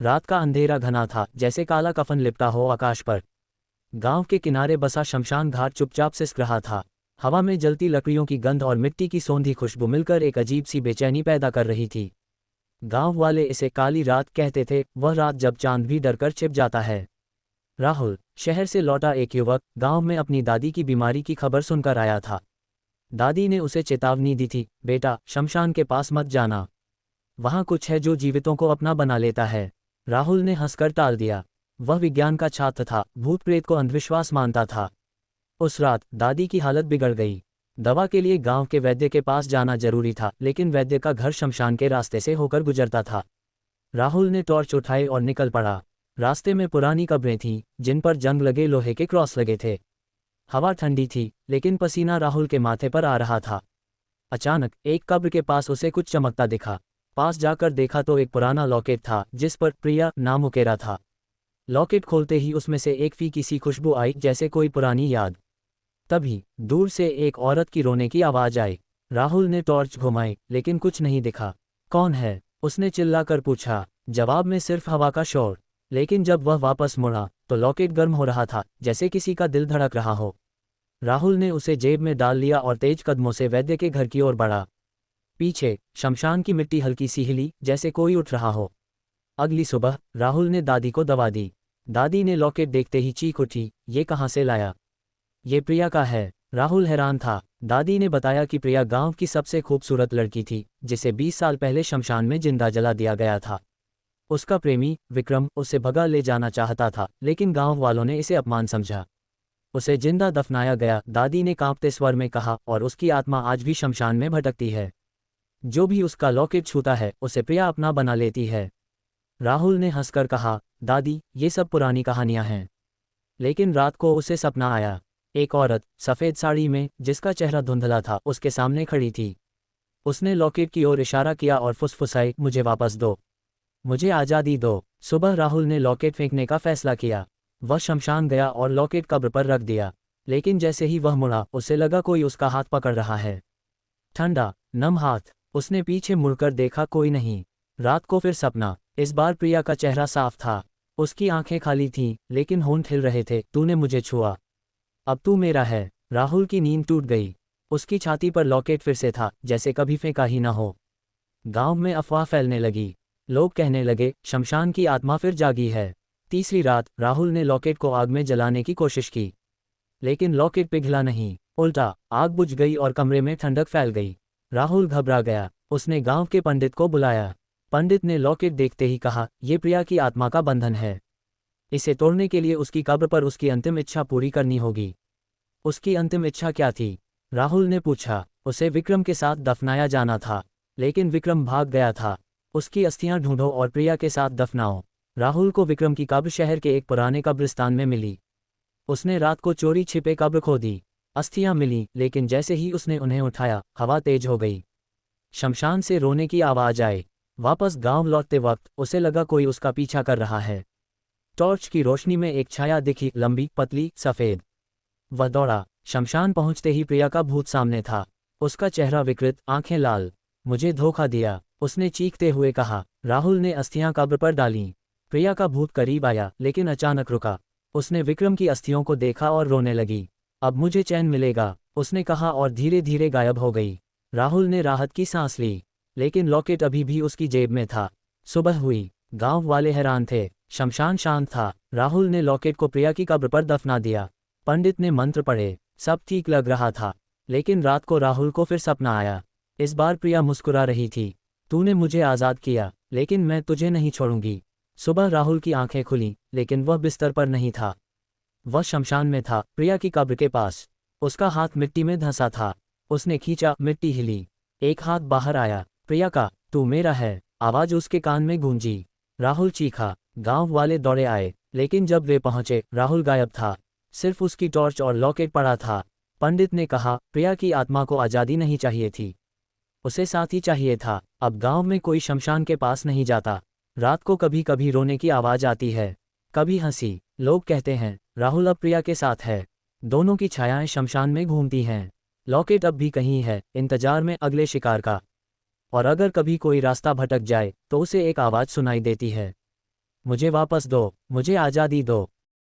रात का अंधेरा घना था, जैसे काला कफन लिपटा हो आकाश पर। गांव के किनारे बसा शमशान घाट चुपचाप सिसक रहा था। हवा में जलती लकड़ियों की गंध और मिट्टी की सौंधी खुशबू मिलकर एक अजीब सी बेचैनी पैदा कर रही थी। गांव वाले इसे काली रात कहते थे, वह रात जब चांद भी डरकर छिप जाता है। राहुल, शहर से लौटा एक युवक, गांव में अपनी दादी की बीमारी की खबर सुनकर आया था। दादी ने उसे चेतावनी दी थी, बेटा, शमशान के पास मत जाना। वहां कुछ है जो जीवितों को अपना बना लेता है। राहुल ने हंसकर टाल दिया। वह विज्ञान का छात्र था, भूत प्रेत को अंधविश्वास मानता था। उस रात दादी की हालत बिगड़ गई। दवा के लिए गांव के वैद्य के पास जाना जरूरी था, लेकिन वैद्य का घर शमशान के रास्ते से होकर गुजरता था। राहुल ने टॉर्च उठाई और निकल पड़ा। रास्ते में पुरानी कब्रें थीं, जिन पर जंग लगे लोहे के क्रॉस लगे थे। हवा ठंडी थी, लेकिन पसीना राहुल के माथे पर आ रहा था। अचानक एक कब्र के पास उसे कुछ चमकता दिखा। पास जाकर देखा तो एक पुराना लॉकेट था, जिस पर प्रिया नाम उकेरा था। लॉकेट खोलते ही उसमें से एक फीकी सी खुशबू आई, जैसे कोई पुरानी याद। तभी दूर से एक औरत की रोने की आवाज आई। राहुल ने टॉर्च घुमाई, लेकिन कुछ नहीं दिखा। कौन है? उसने चिल्लाकर पूछा। जवाब में सिर्फ हवा का शोर। लेकिन जब वह वापस मुड़ा तो लॉकेट गर्म हो रहा था, जैसे किसी का दिल धड़क रहा हो। राहुल ने उसे जेब में डाल लिया और तेज कदमों से वैद्य के घर की ओर बढ़ा। पीछे शमशान की मिट्टी हल्की सी हिली, जैसे कोई उठ रहा हो। अगली सुबह राहुल ने दादी को दवा दी। दादी ने लॉकेट देखते ही चीख उठी, ये कहाँ से लाया? ये प्रिया का है। राहुल हैरान था। दादी ने बताया कि प्रिया गांव की सबसे खूबसूरत लड़की थी, जिसे 20 साल पहले शमशान में जिंदा जला दिया गया था। उसका प्रेमी विक्रम उसे भगा ले जाना चाहता था, लेकिन गांव वालों ने इसे अपमान समझा। उसे जिंदा दफनाया गया, दादी ने कांपते स्वर में कहा, और उसकी आत्मा आज भी शमशान में भटकती है। जो भी उसका लॉकेट छूता है, उसे प्रिया अपना बना लेती है। राहुल ने हंसकर कहा, दादी, ये सब पुरानी कहानियां हैं। लेकिन रात को उसे सपना आया। एक औरत सफ़ेद साड़ी में, जिसका चेहरा धुंधला था, उसके सामने खड़ी थी। उसने लॉकेट की ओर इशारा किया और फुसफुसाई, मुझे वापस दो, मुझे आज़ादी दो। सुबह राहुल ने लॉकेट फेंकने का फैसला किया। वह शमशान गया और लॉकेट कब्र पर रख दिया। लेकिन जैसे ही वह मुड़ा, उसे लगा कोई उसका हाथ पकड़ रहा है। ठंडा, नम हाथ। उसने पीछे मुड़कर देखा, कोई नहीं। रात को फिर सपना। इस बार प्रिया का चेहरा साफ था। उसकी आंखें खाली थीं, लेकिन होंठ हिल रहे थे। तूने मुझे छुआ, अब तू मेरा है। राहुल की नींद टूट गई। उसकी छाती पर लॉकेट फिर से था, जैसे कभी फेंका ही ना हो। गांव में अफवाह फैलने लगी। लोग कहने लगे, शमशान की आत्मा फिर जागी है। तीसरी रात राहुल ने लॉकेट को आग में जलाने की कोशिश की, लेकिन लॉकेट पिघला नहीं। उल्टा आग बुझ गई और कमरे में ठंडक फैल गई। राहुल घबरा गया। उसने गांव के पंडित को बुलाया। पंडित ने लॉकेट देखते ही कहा, यह प्रिया की आत्मा का बंधन है। इसे तोड़ने के लिए उसकी कब्र पर उसकी अंतिम इच्छा पूरी करनी होगी। उसकी अंतिम इच्छा क्या थी? राहुल ने पूछा। उसे विक्रम के साथ दफनाया जाना था, लेकिन विक्रम भाग गया था। उसकी अस्थियां ढूंढो और प्रिया के साथ दफनाओ। राहुल को विक्रम की कब्र शहर के एक पुराने कब्रिस्तान में मिली। उसने रात को चोरी छिपे कब्र खोदी। अस्थियां मिली, लेकिन जैसे ही उसने उन्हें उठाया, हवा तेज हो गई। शमशान से रोने की आवाज आई। वापस गांव लौटते वक्त उसे लगा कोई उसका पीछा कर रहा है। टॉर्च की रोशनी में एक छाया दिखी, लंबी, पतली, सफ़ेद। वह दौड़ा। शमशान पहुंचते ही प्रिया का भूत सामने था। उसका चेहरा विकृत, आंखें लाल। मुझे धोखा दिया, उसने चीखते हुए कहा। राहुल ने अस्थियां कब्र पर डालीं। प्रिया का भूत करीब आया, लेकिन अचानक रुका। उसने विक्रम की अस्थियों को देखा और रोने लगी। अब मुझे चैन मिलेगा, उसने कहा और धीरे धीरे गायब हो गई। राहुल ने राहत की सांस ली, लेकिन लॉकेट अभी भी उसकी जेब में था। सुबह हुई। गांव वाले हैरान थे। शमशान शांत था। राहुल ने लॉकेट को प्रिया की कब्र पर दफना दिया। पंडित ने मंत्र पढ़े। सब ठीक लग रहा था। लेकिन रात को राहुल को फिर सपना आया। इस बार प्रिया मुस्कुरा रही थी। तूने मुझे आज़ाद किया, लेकिन मैं तुझे नहीं छोड़ूंगी। सुबह राहुल की आंखें खुली, लेकिन वह बिस्तर पर नहीं था। वह शमशान में था, प्रिया की कब्र के पास। उसका हाथ मिट्टी में धंसा था। उसने खींचा, मिट्टी हिली। एक हाथ बाहर आया। प्रिया का, तू मेरा है, आवाज उसके कान में गूंजी। राहुल चीखा। गांव वाले दौड़े आए, लेकिन जब वे पहुंचे, राहुल गायब था। सिर्फ उसकी टॉर्च और लॉकेट पड़ा था। पंडित ने कहा, प्रिया की आत्मा को आज़ादी नहीं चाहिए थी, उसे साथी चाहिए था। अब गांव में कोई शमशान के पास नहीं जाता। रात को कभी कभी रोने की आवाज आती है, कभी हंसी। लोग कहते हैं, राहुल अब प्रिया के साथ है। दोनों की छायाएं शमशान में घूमती हैं। लॉकेट अब भी कहीं है, इंतजार में अगले शिकार का। और अगर कभी कोई रास्ता भटक जाए, तो उसे एक आवाज सुनाई देती है। मुझे वापस दो, मुझे आज़ादी दो।